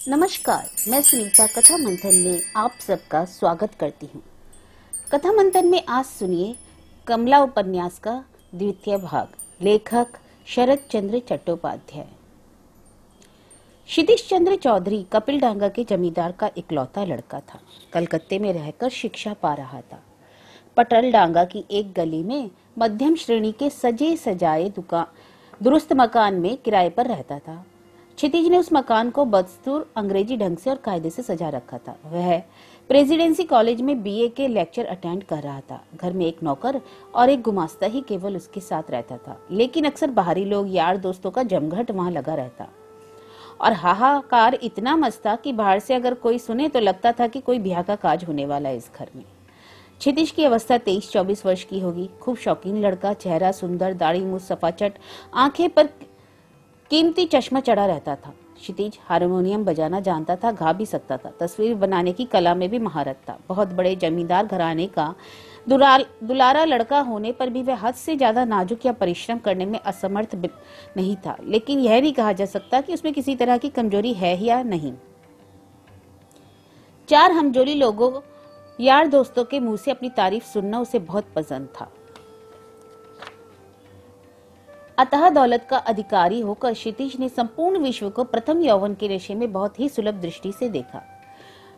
नमस्कार, मैं सुनीता कथा मंथन में आप सबका स्वागत करती हूँ। कथा मंथन में आज सुनिए कमला उपन्यास का द्वितीय भाग। लेखक शरद चंद्र चट्टोपाध्याय। क्षितिज चंद्र चौधरी कपिल डांगा के जमींदार का इकलौता लड़का था। कलकत्ते में रहकर शिक्षा पा रहा था। पटल डांगा की एक गली में मध्यम श्रेणी के सजे सजाए दुरुस्त मकान में किराए पर रहता था। क्षितिज ने उस मकान को बदस्तूर अंग्रेजी ढंग से और कायदे से सजा रखा था। वह प्रेसिडेंसी कॉलेज में बीए के लेक्चर अटेंड कर रहा था। घर में एक नौकर और एक गुमास्ता ही केवल उसके साथ रहता था, लेकिन अक्सर बाहरी लोग, यार दोस्तों का जमघट वहां लगा रहता और हाहाकार इतना मच था कि बाहर से अगर कोई सुने तो लगता था कि कोई ब्याह का काज होने वाला है इस घर में। क्षितिज की अवस्था 23-24 वर्ष की होगी। खूब शौकीन लड़का, चेहरा सुंदर, दाढ़ी मूछ सफाचट, आंखें पर कीमती चश्मा चढ़ा रहता था। क्षितिज हारमोनियम बजाना जानता था, गा भी सकता था। तस्वीर बनाने की कला में भी महारत था। बहुत बड़े जमींदार घराने का दुलारा लड़का होने पर भी वह हद से ज्यादा नाजुक या परिश्रम करने में असमर्थ नहीं था, लेकिन यह नहीं कहा जा सकता कि उसमें किसी तरह की कमजोरी है या नहीं। चार हमजोली लोगों, यार दोस्तों के मुंह से अपनी तारीफ सुनना उसे बहुत पसंद था। अतः दौलत का अधिकारी होकर क्षितिज ने संपूर्ण विश्व को प्रथम यौवन के नशे में बहुत ही सुलभ दृष्टि से देखा।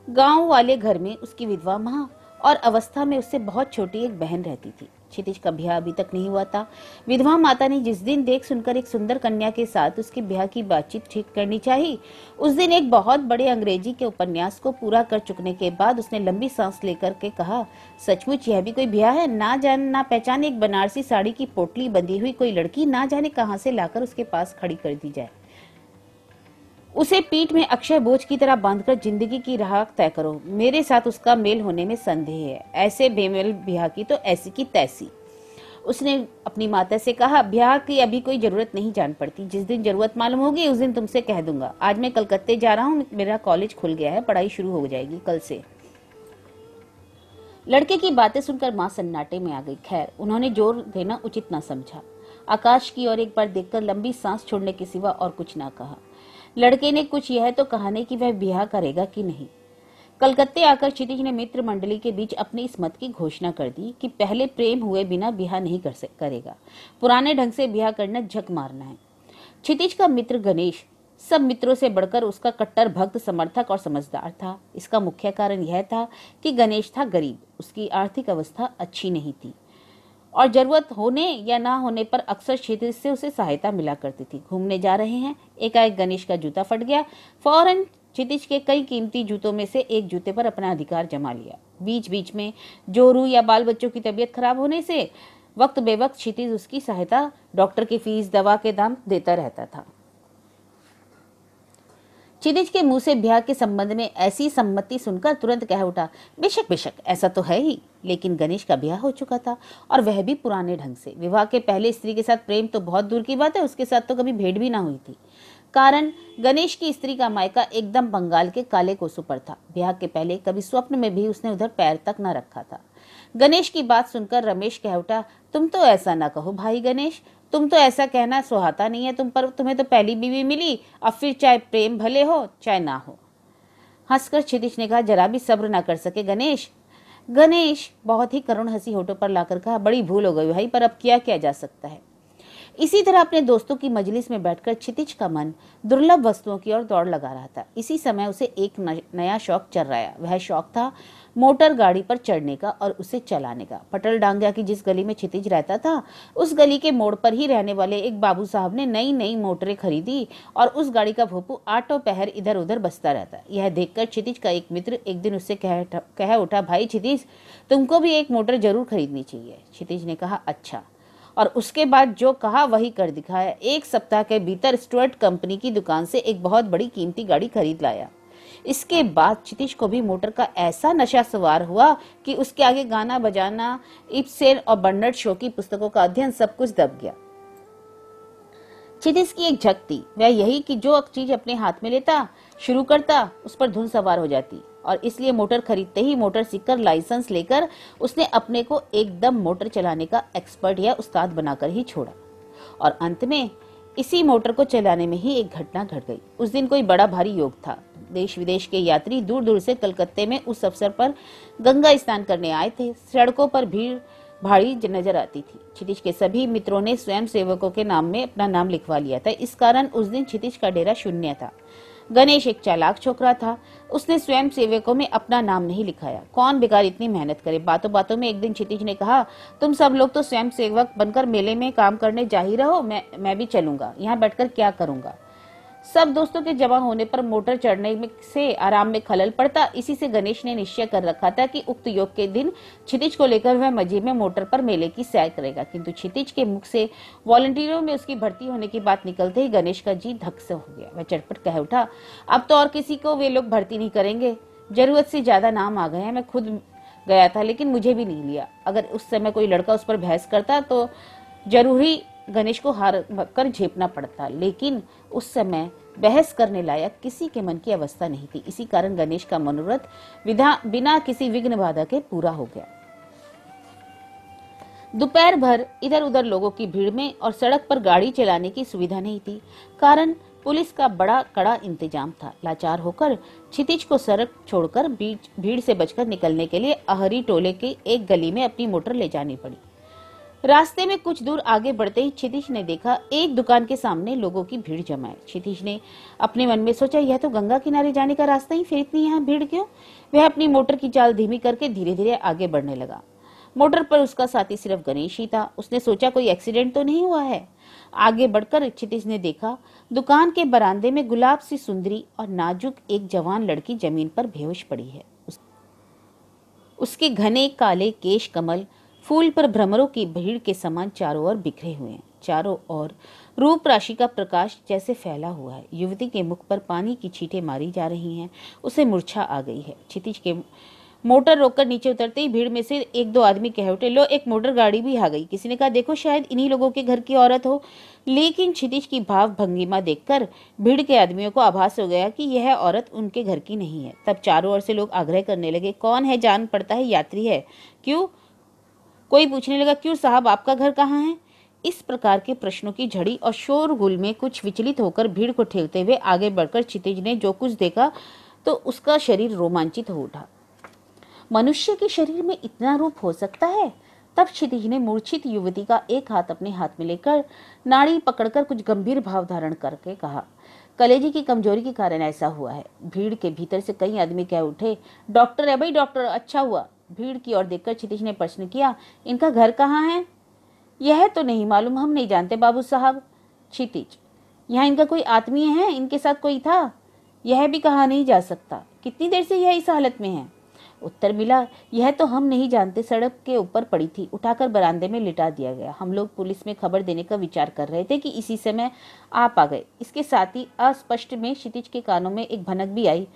गांव वाले घर में उसकी विधवा मां और अवस्था में उससे बहुत छोटी एक बहन रहती थी। क्षितिज का ब्याह अभी तक नहीं हुआ था। विधवा माता ने जिस दिन देख सुनकर एक सुंदर कन्या के साथ उसके ब्याह की बातचीत ठीक करनी चाहिए, उस दिन एक बहुत बड़े अंग्रेजी के उपन्यास को पूरा कर चुकने के बाद उसने लंबी सांस लेकर के कहा, सचमुच यह भी कोई ब्याह है? ना जान ना पहचान एक बनारसी साड़ी की पोटली बंधी हुई कोई लड़की ना जाने कहां से लाकर उसके पास खड़ी कर दी जाए। उसे पीठ में अक्षय बोझ की तरह बांधकर जिंदगी की राह तय करो। मेरे साथ उसका मेल होने में संदेह है। ऐसे बेमेल ब्याह की तो ऐसी की तैसी। उसने अपनी माता से कहा, ब्याह की अभी कोई जरूरत नहीं जान पड़ती। जिस दिन जरूरत मालूम होगी उस दिन तुमसे कह दूंगा। आज मैं कलकत्ते जा रहा हूँ, मेरा कॉलेज खुल गया है, पढ़ाई शुरू हो जाएगी कल से। लड़के की बातें सुनकर मां सन्नाटे में आ गई। खैर, उन्होंने जोर देना उचित न समझा। आकाश की ओर एक बार देखकर लंबी सांस छोड़ने के सिवा और कुछ न कहा। लड़के ने कुछ यह तो कहा नहीं कि वह ब्याह करेगा कि नहीं। कलकत्ते आकर क्षितिज ने मित्र मंडली के बीच अपनी इस मत की घोषणा कर दी कि पहले प्रेम हुए बिना ब्याह नहीं करेगा। पुराने ढंग से ब्याह करना झक मारना है। क्षितिज का मित्र गणेश सब मित्रों से बढ़कर उसका कट्टर भक्त, समर्थक और समझदार था। इसका मुख्य कारण यह था कि गणेश था गरीब, उसकी आर्थिक अवस्था अच्छी नहीं थी और जरूरत होने या ना होने पर अक्सर क्षितिज से उसे सहायता मिला करती थी। घूमने जा रहे हैं, एकाएक गणेश का जूता फट गया। फौरन क्षितिज के कई कीमती जूतों में से एक जूते पर अपना अधिकार जमा लिया। बीच बीच में जोरू या बाल बच्चों की तबीयत खराब होने से वक्त बेवक्त क्षितिज उसकी सहायता, डॉक्टर की फीस, दवा के दाम देता रहता था। क्षितिज के मुंह से ब्याह के संबंध में ऐसी सम्मति सुनकर तुरंत कह उठा, बेशक बेशक, ऐसा तो है ही। लेकिन गणेश का ब्याह हो चुका था और वह भी पुराने ढंग से। विवाह के पहले स्त्री के साथ प्रेम तो बहुत दूर की बात है, उसके साथ तो कभी भेंट भी ना हुई थी। कारण गणेश की स्त्री का मायका एकदम बंगाल के काले कोसों पर था। ब्याह के पहले कभी स्वप्न में भी उसने उधर पैर तक न रखा था। गणेश की बात सुनकर रमेश कह उठा, तुम तो ऐसा ना कहो भाई गणेश, तुम तो ऐसा कहना सुहाता नहीं है तुम पर। तुम्हें तो पहली बीवी मिली, अब फिर चाहे प्रेम भले हो चाहे ना हो। हंसकर क्षितिज ने कहा, जरा भी सब्र ना कर सके गणेश? गणेश बहुत ही करुण हंसी होठों पर लाकर कहा, बड़ी भूल हो गई भाई, पर अब क्या किया जा सकता है। इसी तरह अपने दोस्तों की मजलिस में बैठकर क्षितिज का मन दुर्लभ वस्तुओं की ओर दौड़ लगा रहा था। इसी समय उसे एक नया शौक चल रहा। वह शौक था मोटर गाड़ी पर चढ़ने का और उसे चलाने का। पटल डांगा की जिस गली में क्षितिज रहता था, उस गली के मोड़ पर ही रहने वाले एक बाबू साहब ने नई नई मोटरें खरीदी और उस गाड़ी का भोपू आठों पहर इधर उधर बसता रहता। यह देखकर क्षितिज का एक मित्र एक दिन उससे कह उठा, भाई क्षितिज, तुमको भी एक मोटर जरूर खरीदनी चाहिए। क्षितिज ने कहा, अच्छा, और उसके बाद जो कहा वही कर दिखाया। एक सप्ताह के भीतर स्टुअर्ट कंपनी की दुकान से एक बहुत बड़ी कीमती गाड़ी खरीद लाया। इसके बाद क्षितिज को भी मोटर का ऐसा नशा सवार हुआ कि उसके आगे गाना बजाना, इब्सेन और बर्नार्ड शो की पुस्तकों का अध्ययन सब कुछ दब गया। क्षितिज की एक झक थी, वह यही कि जो चीज अपने हाथ में लेता, शुरू करता, उस पर धुन सवार हो जाती। और इसलिए मोटर खरीदते ही मोटर सीखकर लाइसेंस लेकर उसने अपने को एकदम मोटर चलाने का एक्सपर्ट या उस्ताद बनाकर ही छोड़ा। और अंत में इसी मोटर को चलाने में ही एक घटना घट गई। उस दिन कोई बड़ा भारी योग था। देश विदेश के यात्री दूर दूर से कलकत्ते में उस अवसर पर गंगा स्नान करने आए थे। सड़कों पर भीड़ भारी नजर आती थी। क्षितिज के सभी मित्रों ने स्वयं सेवकों के नाम में अपना नाम लिखवा लिया था। इस कारण उस दिन क्षितिज का डेरा शून्य था। गणेश एक चालाक छोकरा था। उसने स्वयं सेवकों में अपना नाम नहीं लिखाया। कौन बेकार इतनी मेहनत करे। बातों बातों में एक दिन क्षितिज ने कहा, तुम सब लोग तो स्वयं सेवक बनकर मेले में काम करने जा ही रहो, मैं भी चलूंगा। यहाँ बैठकर क्या करूंगा। सब दोस्तों के जमा होने पर मोटर चढ़ने से आराम में खलल पड़ता। इसी से गणेश ने निश्चय कर रखा था कि उक्त योग के दिन क्षितिज को लेकर वह मजे में मोटर पर मेले की सैर करेगा। किंतु क्षितिज के मुख से वॉलंटियरों में उसकी भर्ती होने की बात निकलते ही गणेश का जी धक से हो गया। वह चटपट कह उठा, अब तो और किसी को वे लोग भर्ती नहीं करेंगे। जरूरत से ज्यादा नाम आ गए हैं। मैं खुद गया था लेकिन मुझे भी नहीं लिया। अगर उस समय कोई लड़का उस पर बहस करता तो जरूरी गणेश को हार कर झेपना पड़ता, लेकिन उस समय बहस करने लायक किसी के मन की अवस्था नहीं थी। इसी कारण गणेश का मनोरथ बिना किसी विघ्न बाधा के पूरा हो गया। दोपहर भर इधर उधर लोगों की भीड़ में और सड़क पर गाड़ी चलाने की सुविधा नहीं थी, कारण पुलिस का बड़ा कड़ा इंतजाम था। लाचार होकर क्षितिज को सड़क छोड़कर भीड़ से बचकर निकलने के लिए अहरी टोले के एक गली में अपनी मोटर ले जानी पड़ी। रास्ते में कुछ दूर आगे बढ़ते ही क्षितिज ने देखा एक दुकान के सामने लोगों की भीड़ जमा है। क्षितिज ने अपने मन में सोचा, यह तो गंगा किनारे जाने का रास्ता ही, फिर इतनी यहाँ भीड़ क्यों। वह अपनी मोटर की चाल धीमी करके धीरे धीरे आगे बढ़ने लगा। मोटर पर उसका साथी सिर्फ गणेश ही था। उसने सोचा कोई एक्सीडेंट तो नहीं हुआ है। आगे बढ़कर क्षितिज ने देखा दुकान के बरामदे में गुलाब सी सुंदरी और नाजुक एक जवान लड़की जमीन पर बेहोश पड़ी है। उसके घने काले केश कमल फूल पर भ्रमरों की भीड़ के समान चारों ओर बिखरे हुए हैं। चारों ओर रूप राशि का प्रकाश जैसे फैला हुआ है। युवती के मुख पर पानी की छींटें मारी जा रही हैं। उसे मूर्छा आ गई है। क्षितिज के मोटर रोककर नीचे उतरते ही भीड़ में से एक दो आदमी कह उठे, लो एक मोटर गाड़ी भी आ गई। किसी ने कहा, देखो शायद इन्हीं लोगों के घर की औरत हो। लेकिन क्षितिज की भाव भंगिमा देखकर भीड़ के आदमियों को आभास हो गया कि यह औरत उनके घर की नहीं है। तब चारों ओर से लोग आग्रह करने लगे, कौन है, जान पड़ता है यात्री है। क्यों? कोई पूछने लगा, क्यों साहब, आपका घर कहाँ है। इस प्रकार के प्रश्नों की झड़ी और शोरगुल में कुछ विचलित होकर भीड़ को ठेलते हुए आगे बढ़कर क्षितिज ने जो कुछ देखा तो उसका शरीर रोमांचित हो उठा। मनुष्य के शरीर में इतना रूप हो सकता है। तब क्षितिज ने मूर्छित युवती का एक हाथ अपने हाथ में लेकर नाड़ी पकड़कर कुछ गंभीर भाव धारण करके कहा, कलेजे की कमजोरी के कारण ऐसा हुआ है। भीड़ के भीतर से कई आदमी कह उठे, डॉक्टर है भाई, डॉक्टर, अच्छा हुआ। भीड़ की ओर देखकर क्षितिज ने प्रश्न किया, इनका घर कहाँ है। यह तो नहीं मालूम, हम नहीं जानते बाबू साहब। क्षितिज, यहाँ इनका कोई आदमी है, इनके साथ कोई था। यह भी कहा नहीं जा सकता। कितनी देर से यह इस हालत में है। उत्तर मिला, यह तो हम नहीं जानते, सड़क के ऊपर पड़ी थी, उठाकर बरामदे में लिटा दिया गया। हम लोग पुलिस में खबर देने का विचार कर रहे थे कि इसी समय आप आ गए। इसके साथ ही अस्पष्ट में क्षितिज के कानों में एक भनक भी आई,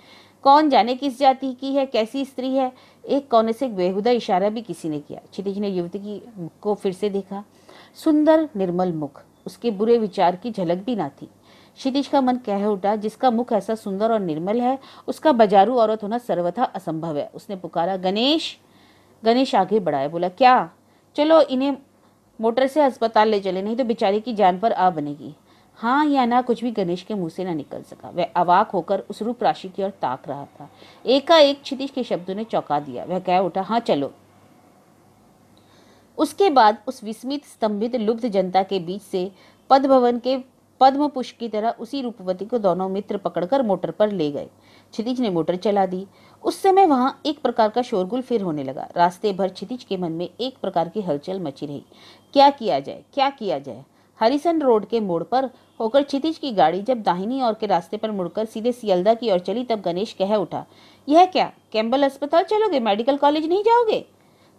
कौन जाने किस जाति की है, कैसी स्त्री है। एक कोने से एक बेहुदा इशारा भी किसी ने किया। क्षितिज ने युवती की मुख को फिर से देखा। सुंदर निर्मल मुख, उसके बुरे विचार की झलक भी ना थी। क्षितिज का मन कह उठा, जिसका मुख ऐसा सुंदर और निर्मल है उसका बाजारू औरत होना सर्वथा असंभव है। उसने पुकारा, गणेश। गणेश आगे बढ़ाया, बोला, क्या। चलो इन्हें मोटर से अस्पताल ले चले, नहीं तो बेचारी की जान पर आ बनेगी। हाँ या ना कुछ भी गणेश के मुंह से ना निकल सका। वह अवाक होकर उस रूप राशि की ओर ताक रहा था। एकाएक क्षितिज के शब्दों ने चौंका दिया। वह कह उठा, हाँ चलो। उसके बाद उस विस्मित स्तंभित लुब्ध जनता के बीच से पद भवन के पद्म पुष्प की तरह उसी रूपवती को दोनों मित्र पकड़कर मोटर पर ले गए। क्षितिज ने मोटर चला दी। उस समय वहां एक प्रकार का शोरगुल फिर होने लगा। रास्ते भर क्षितिज के मन में एक प्रकार की हलचल मची रही। क्या किया जाए, क्या किया जाए। हरिसन रोड के मोड़ पर होकर क्षितिज की गाड़ी जब दाहिनी ओर के रास्ते पर मुड़कर सीधे सियालदा की ओर चली, तब गणेश कह उठा, यह क्या, कैम्बल अस्पताल चलोगे, मेडिकल कॉलेज नहीं जाओगे।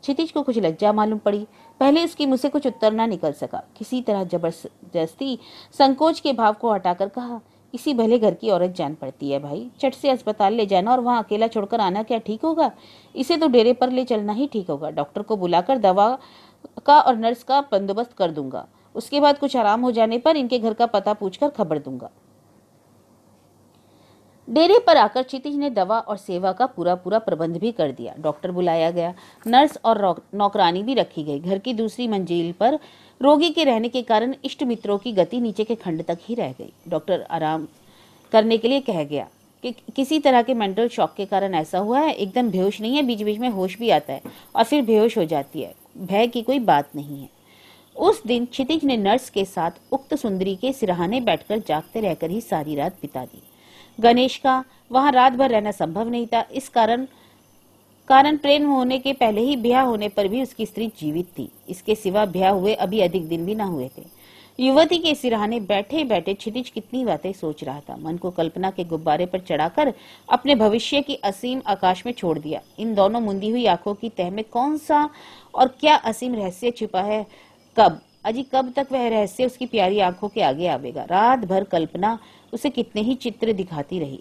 क्षितिज को कुछ लज्जा मालूम पड़ी। पहले उसकी मुंह से कुछ उत्तर ना निकल सका। किसी तरह जबरदस्ती संकोच के भाव को हटाकर कहा, इसी भले घर की औरत जान पड़ती है भाई, चट से अस्पताल ले जाना और वहां अकेला छोड़कर आना क्या ठीक होगा। इसे तो डेरे पर ले चलना ही ठीक होगा। डॉक्टर को बुलाकर दवा का और नर्स का बंदोबस्त कर दूंगा। उसके बाद कुछ आराम हो जाने पर इनके घर का पता पूछकर खबर दूंगा। डेरे पर आकर क्षितिज ने दवा और सेवा का पूरा प्रबंध भी कर दिया। डॉक्टर बुलाया गया, नर्स और नौकरानी भी रखी गई। घर की दूसरी मंजिल पर रोगी के रहने के कारण इष्ट मित्रों की गति नीचे के खंड तक ही रह गई। डॉक्टर आराम करने के लिए कह गया। कि किसी तरह के मेंटल शॉक के कारण ऐसा हुआ है। एकदम बेहोश नहीं है, बीच बीच में होश भी आता है और फिर बेहोश हो जाती है। भय की कोई बात नहीं है। उस दिन क्षितिज ने नर्स के साथ उक्त सुंदरी के सिरहाने बैठकर जागते रहकर ही सारी रात बिता दी। गणेश का वहां रात भर रहना संभव नहीं था। इस कारण प्रेम होने के पहले ही ब्याह होने पर भी उसकी स्त्री जीवित थी। इसके सिवा ब्याह हुए अभी अधिक दिन भी न हुए थे। युवती के सिरहाने बैठे बैठे क्षितिज कितनी बातें सोच रहा था। मन को कल्पना के गुब्बारे पर चढ़ाकर अपने भविष्य की असीम आकाश में छोड़ दिया। इन दोनों मुंदी हुई आंखों की तह में कौन सा और क्या असीम रहस्य छिपा है? कब तक वह रहस्य उसकी प्यारी आंखों के आगे आवेगा? रात भर कल्पना उसे कितने ही चित्र दिखाती रही।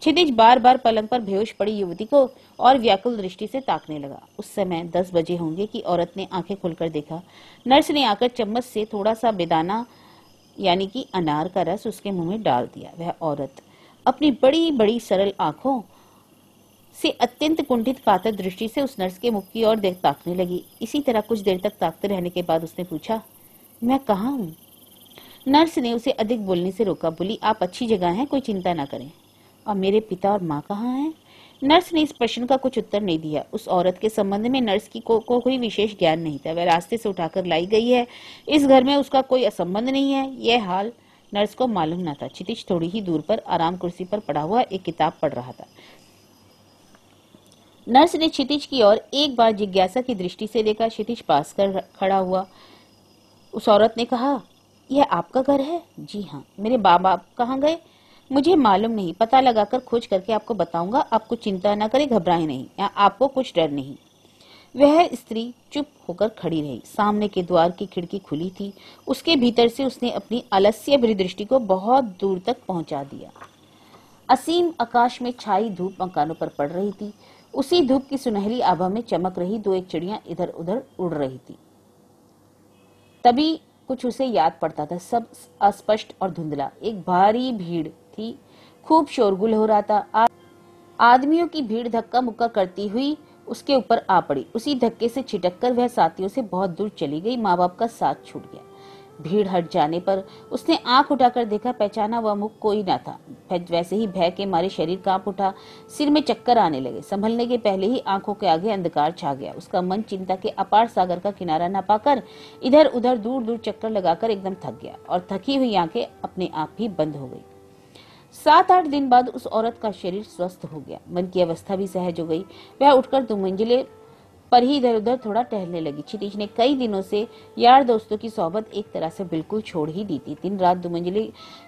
क्षितिज बार बार पलंग पर बेहोश पड़ी युवती को और व्याकुल दृष्टि से ताकने लगा। उस समय 10 बजे होंगे कि औरत ने आंखें खोलकर देखा। नर्स ने आकर चम्मच से थोड़ा सा बेदाना यानी कि अनार का रस उसके मुंह में डाल दिया। वह औरत अपनी बड़ी बड़ी सरल आंखों से अत्यंत कुंठित कातर दृष्टि से उस नर्स के मुख की ओर ताकने लगी। इसी तरह कुछ देर तक ताकते रहने के बाद उसने पूछा, मैं कहाँ हूँ? नर्स ने उसे अधिक बोलने से रोका। बोली, आप अच्छी जगह हैं, कोई चिंता न करें। और मेरे पिता और माँ कहाँ हैं? नर्स ने इस प्रश्न का कुछ उत्तर नहीं दिया। उस औरत के संबंध में नर्स की को कोई विशेष ज्ञान नहीं था। वह रास्ते से उठाकर लाई गई है, इस घर में उसका कोई संबंध नहीं है, यह हाल नर्स को मालूम न था। क्षितिज थोड़ी ही दूर पर आराम कुर्सी पर पड़ा हुआ एक किताब पढ़ रहा था। नर्स ने क्षितिज की ओर एक बार जिज्ञासा की दृष्टि से देखा। क्षितिज पास कर खड़ा हुआ। उस औरत ने कहा, यह आपका घर है? जी हाँ। मेरे बाप कहाँ गए? मुझे मालूम नहीं, पता लगाकर खोज करके आपको बताऊंगा। आप कुछ चिंता न करें, घबराएं नहीं, आपको कुछ डर नहीं। वह स्त्री चुप होकर खड़ी रही। सामने के द्वार की खिड़की खुली थी। उसके भीतर से उसने अपनी आलस्य भरी दृष्टि को बहुत दूर तक पहुंचा दिया। असीम आकाश में छाई धूप मकानों पर पड़ रही थी। उसी धूप की सुनहरी आभा में चमक रही दो एक चिड़ियां इधर उधर उड़ रही थी। तभी कुछ उसे याद पड़ता था। सब अस्पष्ट और धुंधला। एक भारी भीड़ थी, खूब शोरगुल हो रहा था। आदमियों की भीड़ धक्का मुक्का करती हुई उसके ऊपर आ पड़ी। उसी धक्के से छिटककर वह साथियों से बहुत दूर चली गई। माँ बाप का साथ छूट गया। भीड़ हट जाने पर उसने आंख उठाकर देखा, पहचाना वह मुख कोई ना था। वैसे ही भय के मारे शरीर कांप उठा, सिर में चक्कर आने लगे। संभलने के पहले ही आंखों के आगे अंधकार छा गया। उसका मन चिंता के अपार सागर का किनारा न पाकर इधर उधर दूर दूर चक्कर लगाकर एकदम थक गया और थकी हुई आंखें अपने आप ही बंद हो गई। 7-8 दिन बाद उस औरत का शरीर स्वस्थ हो गया। मन की अवस्था भी सहज हो गई। वह उठकर 2 मंजिले पर ही इधर उधर थोड़ा टहलने लगी। क्षितिज ने कई दिनों से यार दोस्तों की सोहबत एक तरह से बिल्कुल छोड़ ही दी थी। दिन रात 2 मंजिले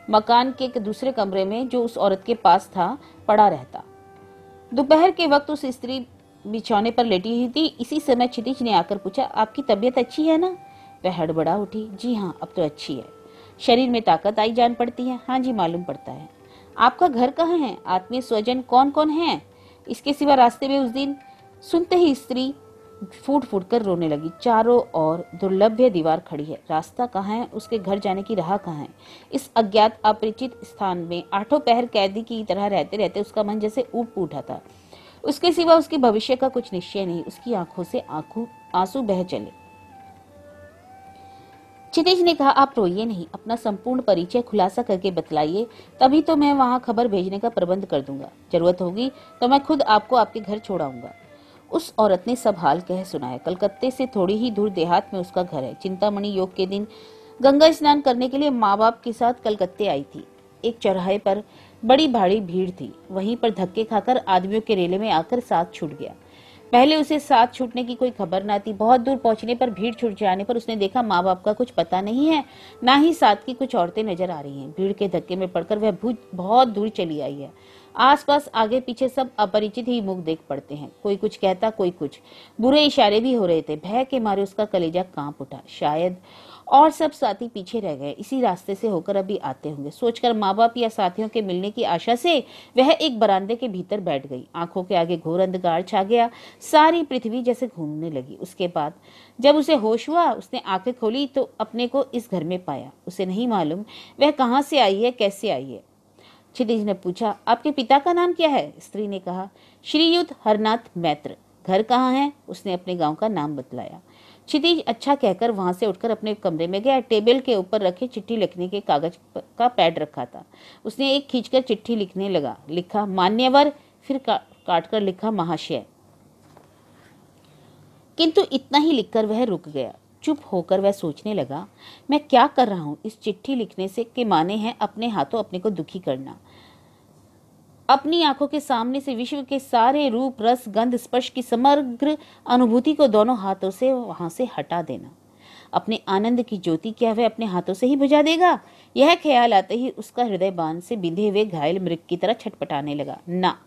मकान के दूसरे कमरे में जो उस औरत के पास था पड़ा रहता। दोपहर के वक्त उस स्त्री बिछौने पर लेटी हुई थी। इसी समय क्षितिज ने आकर पूछा, आपकी तबीयत अच्छी है ना? वह हड़बड़ा उठी। जी हाँ, अब तो अच्छी है। शरीर में ताकत आई जान पड़ती है? हाँ जी, मालूम पड़ता है। आपका घर कहाँ है? आत्मीय स्वजन कौन कौन है इसके सिवा रास्ते में उस दिन? सुनते ही स्त्री फूट फूट कर रोने लगी। चारों ओर दुर्लभ्य दीवार खड़ी है। रास्ता कहाँ है? उसके घर जाने की राह कहाँ है? इस अज्ञात अपरिचित स्थान में 8 पहर कैदी की तरह रहते रहते उसका मन जैसे ऊब उठा था। उसके सिवा उसके भविष्य का कुछ निश्चय नहीं। उसकी आंखों से आंसू बह चले। क्षितिज ने कहा, आप रोइए नहीं, अपना संपूर्ण परिचय खुलासा करके बतलाइए, तभी तो मैं वहां खबर भेजने का प्रबंध कर दूंगा। जरूरत होगी तो मैं खुद आपको आपके घर छोड़ाऊंगा। उस औरत ने सब हाल कह सुनाया। कलकत्ते से थोड़ी ही दूर देहात में उसका घर है। चिंतामणि योग के दिन गंगा स्नान करने के लिए माँ बाप के साथ कलकत्ते आई थी। एक चौराहे पर बड़ी भारी भीड़ थी। वहीं पर धक्के खाकर आदमियों के रेले में आकर साथ छूट गया। पहले उसे साथ छूटने की कोई खबर न थी। बहुत दूर पहुंचने पर, भीड़ छूट जाने पर उसने देखा माँ बाप का कुछ पता नहीं है, ना ही साथ की कुछ औरतें नजर आ रही हैं। भीड़ के धक्के में पड़कर वह बहुत दूर चली आई है। आसपास आगे पीछे सब अपरिचित ही मुख देख पड़ते हैं। कोई कुछ कहता, कोई कुछ। बुरे इशारे भी हो रहे थे। भय के मारे उसका कलेजा कांप उठा। शायद और सब साथी पीछे रह गए, इसी रास्ते से होकर अभी आते होंगे। सोचकर माँ बाप या साथियों के मिलने की आशा से वह एक बरामदे के भीतर बैठ गई। आंखों के आगे घोर अंधकार छा गया। सारी पृथ्वी जैसे घूमने लगी। उसके बाद जब उसे होश हुआ, उसने आंखें खोली तो अपने को इस घर में पाया। उसे नहीं मालूम वह कहाँ से आई है, कैसे आई है। क्षितिज ने पूछा, आपके पिता का नाम क्या है? स्त्री ने कहा, श्रीयुत हरनाथ मैत्र। घर कहाँ है? उसने अपने गांव का नाम बतलाया। क्षितिज अच्छा कहकर वहां से उठकर अपने कमरे में गया। टेबल के ऊपर रखे चिट्ठी लिखने के कागज का पैड रखा था। उसने एक खींचकर चिट्ठी लिखने लगा। लिखा मान्यवर, फिर काट कर लिखा महाशय। किंतु इतना ही लिखकर वह रुक गया। चुप होकर वह सोचने लगा, मैं क्या कर रहा हूं? इस चिट्ठी लिखने से के माने हैं अपने हाथों अपने को दुखी करना, अपनी आंखों के सामने से विश्व के सारे रूप, रस, गंध, स्पर्श की समग्र अनुभूति को दोनों हाथों से वहां से हटा देना। अपने आनंद की ज्योति क्या वह अपने हाथों से ही बुझा देगा? यह ख्याल आते ही उसका हृदय बांध से बिंधे हुए घायल मृग की तरह छटपटाने लगा। ना,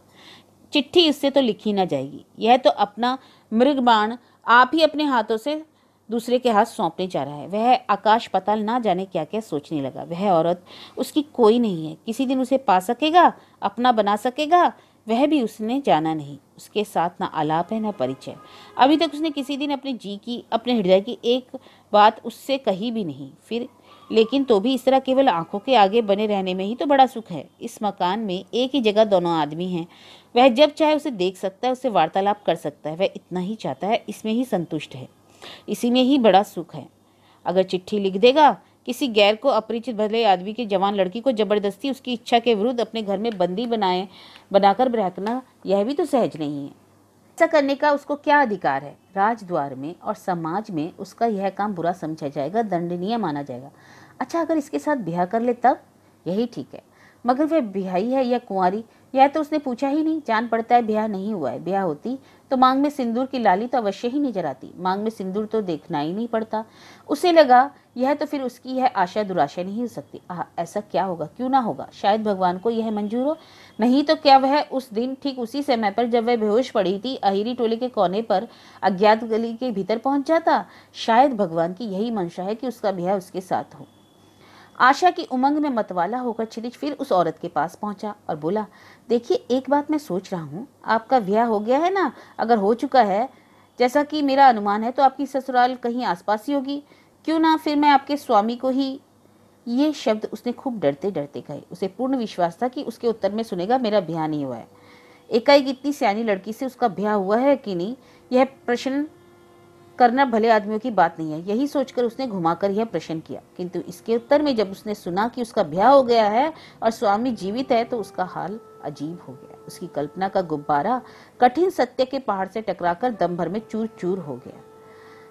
चिट्ठी उससे तो लिखी ना जाएगी। यह तो अपना मृग बाण आप ही अपने हाथों से दूसरे के हाथ सौंपने जा रहा है। वह आकाश पाताल ना जाने क्या क्या सोचने लगा। वह औरत उसकी कोई नहीं है, किसी दिन उसे पा सकेगा, अपना बना सकेगा, वह भी उसने जाना नहीं। उसके साथ ना आलाप है ना परिचय। अभी तक उसने किसी दिन अपने जी की, अपने हृदय की एक बात उससे कही भी नहीं। फिर लेकिन तो भी इस तरह केवल आंखों के आगे बने रहने में ही तो बड़ा सुख है। इस मकान में एक ही जगह दोनों आदमी हैं। वह जब चाहे उसे देख सकता है, उससे वार्तालाप कर सकता है। वह इतना ही चाहता है, इसमें ही संतुष्ट है, इसी में ही बड़ा सुख है। अगर चिट्ठी लिख देगा, किसी गैर को, अपरिचित भले आदमी की जवान लड़की को जबरदस्ती उसकी इच्छा के विरुद्ध अपने घर में बंदी बनाकर रखना, यह भी तो सहज नहीं है। ऐसा करने का उसको क्या अधिकार है? राजद्वार में और समाज में उसका यह काम बुरा समझा जाएगा, दंडनीय माना जाएगा। अच्छा, अगर इसके साथ ब्याह कर ले तब? यही ठीक है। मगर वह ब्याही है या कुंवारी, यह तो उसने पूछा ही नहीं। जान पड़ता है ब्याह नहीं हुआ है। ब्याह होती तो मांग में सिंदूर की लाली तो अवश्य ही नजर आती। मांग में सिंदूर तो देखना ही नहीं पड़ता। उसे लगा यह तो फिर उसकी यह आशा दुराशा नहीं हो सकती। ऐसा क्या होगा? क्यों ना होगा? शायद भगवान को यह मंजूर हो। नहीं तो क्या वह उस दिन ठीक उसी समय पर जब वह बेहोश पड़ी थी, अहिरी टोले के कोने पर अज्ञात गली के भीतर पहुंच जाता? शायद भगवान की यही मंशा है कि उसका ब्याह उसके साथ हो। आशा की उमंग में मतवाला होकर क्षितिज फिर उस औरत के पास पहुंचा और बोला, देखिए, एक बात मैं सोच रहा हूँ। आपका ब्याह हो गया है ना? अगर हो चुका है, जैसा कि मेरा अनुमान है, तो आपकी ससुराल कहीं आसपास ही होगी। क्यों ना फिर मैं आपके स्वामी को ही। ये शब्द उसने खूब डरते डरते कहे। उसे पूर्ण विश्वास था कि उसके उत्तर में सुनेगा, मेरा ब्याह नहीं हुआ है। एकाएक इतनी सियानी लड़की से उसका ब्याह हुआ है कि नहीं, यह प्रश्न करना भले आदमियों की बात नहीं है। यही सोचकर उसने घुमाकर यह प्रश्न किया। किंतु इसके उत्तर में जब उसने सुना कि उसका ब्याह हो गया है और स्वामी जीवित है, तो उसका हाल अजीब हो गया। उसकी कल्पना का गुब्बारा कठिन सत्य के पहाड़ से टकराकर दम भर में चूर चूर हो गया।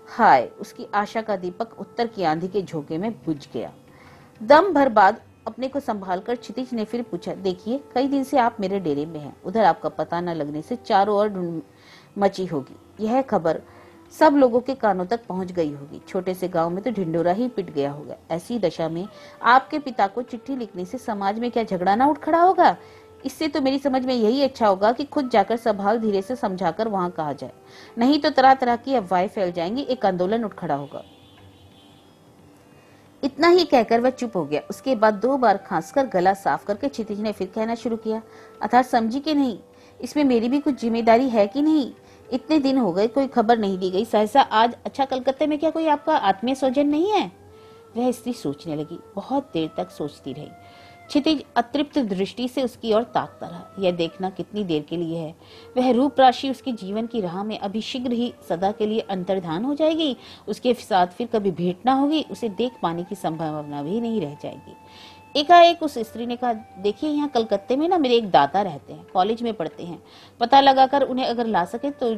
हाय, उसकी आशा का दीपक उत्तर की आंधी के झोंके में बुझ गया। दम भर बाद अपने को संभालकर क्षितिज ने फिर पूछा, देखिए, कई दिन से आप मेरे डेरे में हैं। उधर आपका पता न लगने से चारों ओर ढूंढ मची होगी। यह खबर सब लोगों के कानों तक पहुंच गई होगी। छोटे से गांव में तो ढिंडोरा ही पिट गया होगा। ऐसी दशा में आपके पिता को चिट्ठी लिखने से समाज में क्या झगड़ा ना उठ खड़ा होगा? इससे तो मेरी समझ में यही अच्छा होगा कि खुद जाकर सभाल धीरे से समझाकर वहां कहा जाए। नहीं तो तरह तरह की अफवाहें फैल जाएंगी, एक आंदोलन उठ खड़ा होगा। इतना ही कहकर वह चुप हो गया। उसके बाद 2 बार खांसकर गला साफ करके क्षितिज ने फिर कहना शुरू किया, अर्थात समझी कि नहीं, इसमें मेरी भी कुछ जिम्मेदारी है कि नहीं? इतने दिन हो गए, कोई खबर नहीं दी गई। सहसा आज, अच्छा, कलकत्ते में क्या कोई आपका आत्मीय स्वजन नहीं है? वह स्त्री सोचने लगी। बहुत देर तक सोचती रही। क्षितिज अतृप्त दृष्टि से उसकी ओर ताकता रहा। यह देखना कितनी देर के लिए है। वह रूप राशि उसके जीवन की राह में अभी शीघ्र ही सदा के लिए अंतर्धान हो जाएगी। उसके साथ फिर कभी भेंट ना होगी। उसे देख पाने की संभावना भी नहीं रह जाएगी। एकाएक उस स्त्री ने कहा, देखिए, यहाँ कलकत्ते में ना मेरे एक दादा रहते हैं, कॉलेज में पढ़ते हैं। पता लगाकर उन्हें अगर ला सके तो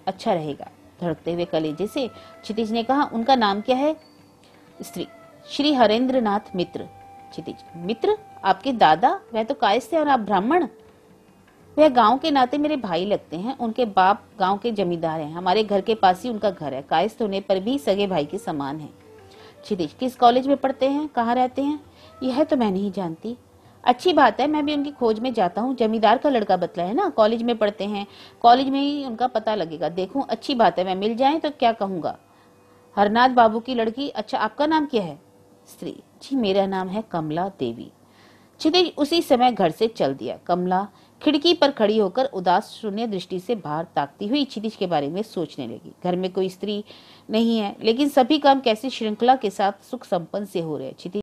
अच्छा रहेगा। धड़कते हुए कलेजे से क्षितिज ने कहा, उनका नाम क्या है? स्त्री, श्री हरेंद्र नाथ मित्र। क्षितिज, मित्र? आपके दादा? वह तो कायस्थ है और आप ब्राह्मण। वह गांव के नाते मेरे भाई लगते हैं। उनके बाप गांव के जमींदार हैं। हमारे घर के पास ही उनका घर है। कायस्थ होने पर भी सगे भाई के समान है। क्षितिज, किस कॉलेज में पढ़ते हैं? कहाँ रहते हैं? यह तो मैं नहीं जानती। अच्छी बात है, मैं भी उनकी खोज में जाता हूँ। जमींदार का लड़का बतला है ना, कॉलेज में पढ़ते हैं। कॉलेज में ही उनका पता लगेगा। देखूं, अच्छी बात है, मैं मिल जाए तो क्या कहूंगा। हरनाथ बाबू की लड़की। अच्छा, आपका नाम क्या है? स्त्री, जी, मेरा नाम है कमला देवी। क्षितिज उसी समय घर से चल दिया। कमला खिड़की पर खड़ी होकर उदास शून्य दृष्टि से बाहर ताकती हुई क्षितिज के बारे में सोचने लगी। घर में कोई स्त्री नहीं है, लेकिन सभी काम कैसी श्रृंखला के साथ सुख संपन्न से हो रहे। क्षितिज